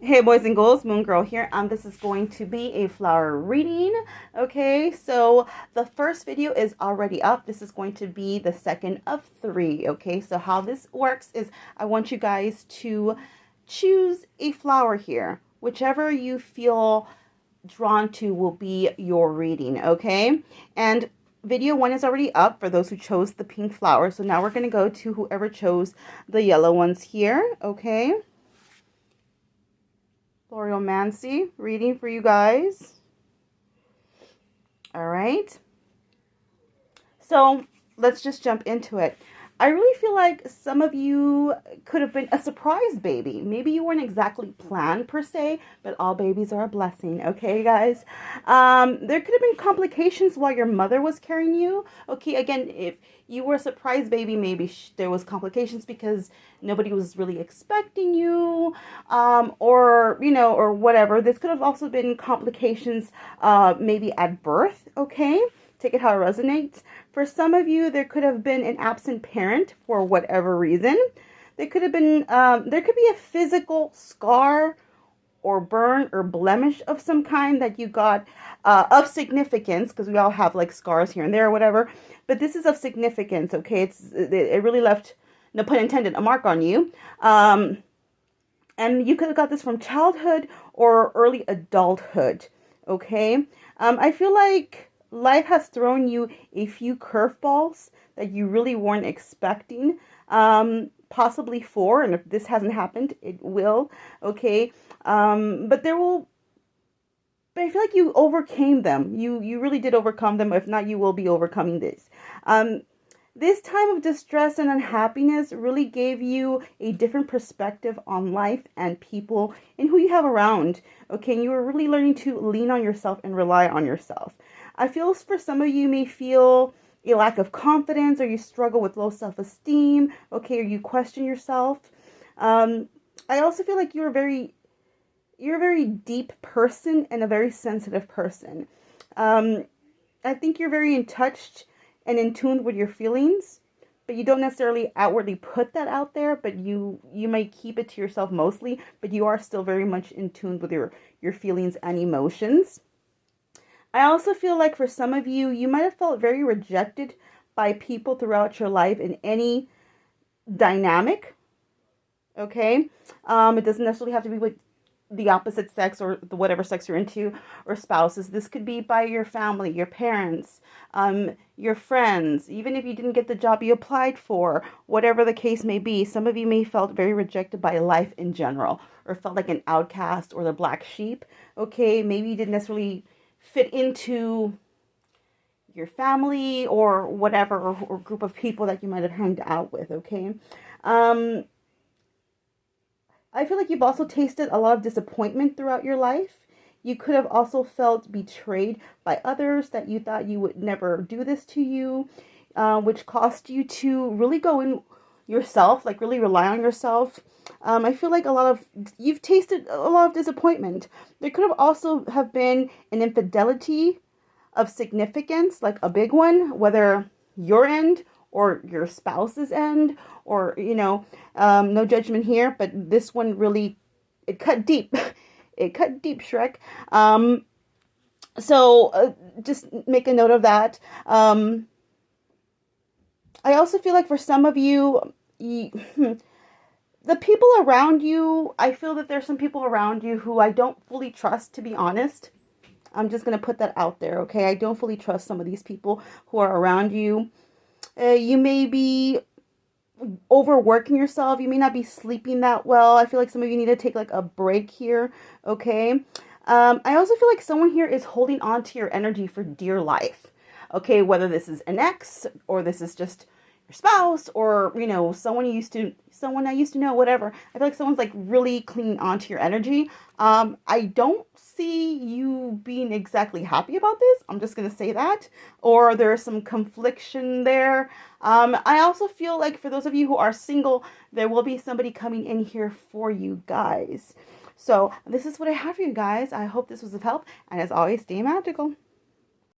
Hey boys and girls, Moon Girl here. This is going to be a flower reading. Okay, so the first video is already up. This is going to be the second of three. Okay, so how this works is I want you guys to choose a flower here. Whichever you feel drawn to will be your reading. Okay, and video one is already up for those who chose the pink flower. So now we're going to go to whoever chose the yellow ones here. Okay. Floriomancy reading for you guys. All right. So let's just jump into it. I really feel like some of you could have been a surprise baby. Maybe you weren't exactly planned per se, but all babies are a blessing. Okay, guys. There could have been complications while your mother was carrying you. Okay, again, if you were a surprise baby, maybe there was complications because nobody was really expecting you, or whatever. This could have also been complications, maybe at birth. Okay, take it how it resonates. For some of you, there could have been an absent parent for whatever reason. There could have been, there could be a physical scar or burn or blemish of some kind that you got of significance, because we all have like scars here and there or whatever. But this is of significance, okay? It really left, no pun intended, a mark on you. And you could have got this from childhood or early adulthood, okay? I feel like life has thrown you a few curveballs that you really weren't expecting, possibly four, and if this hasn't happened, it will, okay? But I feel like you overcame them. You really did overcome them. If not, you will be overcoming this. This time of distress and unhappiness really gave you a different perspective on life and people and who you have around. Okay, and you were really learning to lean on yourself and rely on yourself. I feel for some of you may feel a lack of confidence, or you struggle with low self-esteem, okay, or you question yourself. I also feel like you're a very deep person and a very sensitive person. I think you're very in touch and in tune with your feelings, but you don't necessarily outwardly put that out there, but you may keep it to yourself mostly, but you are still very much in tune with your feelings and emotions. I also feel like for some of you, you might have felt very rejected by people throughout your life in any dynamic. Okay, it doesn't necessarily have to be with the opposite sex or the whatever sex you're into, or spouses. This could be by your family, your parents, your friends, even if you didn't get the job you applied for, whatever the case may be. Some of you may have felt very rejected by life in general, or felt like an outcast or the black sheep. Okay, maybe you didn't necessarily fit into your family or whatever, or group of people that you might have hanged out with. Okay. um I feel like you've also tasted a lot of disappointment throughout your life. You could have also felt betrayed by others, that you thought you would never do this to you, which caused you to really go in yourself, like really rely on yourself. I feel like you've tasted a lot of disappointment. There could have also have been an infidelity of significance, like a big one, whether your end or your spouse's end, or no judgment here, but this one really, it cut deep. It cut deep, Shrek. So just make a note of that. I also feel like for some of you, the people around you, I feel that there's some people around you who I don't fully trust, to be honest. I'm just going to put that out there, okay? I don't fully trust some of these people who are around you. You may be overworking yourself. You may not be sleeping that well. I feel like some of you need to take like a break here, okay? I also feel like someone here is holding on to your energy for dear life, okay? Whether this is an ex, or this is just your spouse, or someone I used to know, whatever. I feel like someone's like really clinging onto your energy. I don't see you being exactly happy about this. I'm just gonna say that. Or there's some confliction there. I also feel like for those of you who are single, there will be somebody coming in here for you guys. So this is what I have for you guys. I hope this was of help, and as always, stay magical.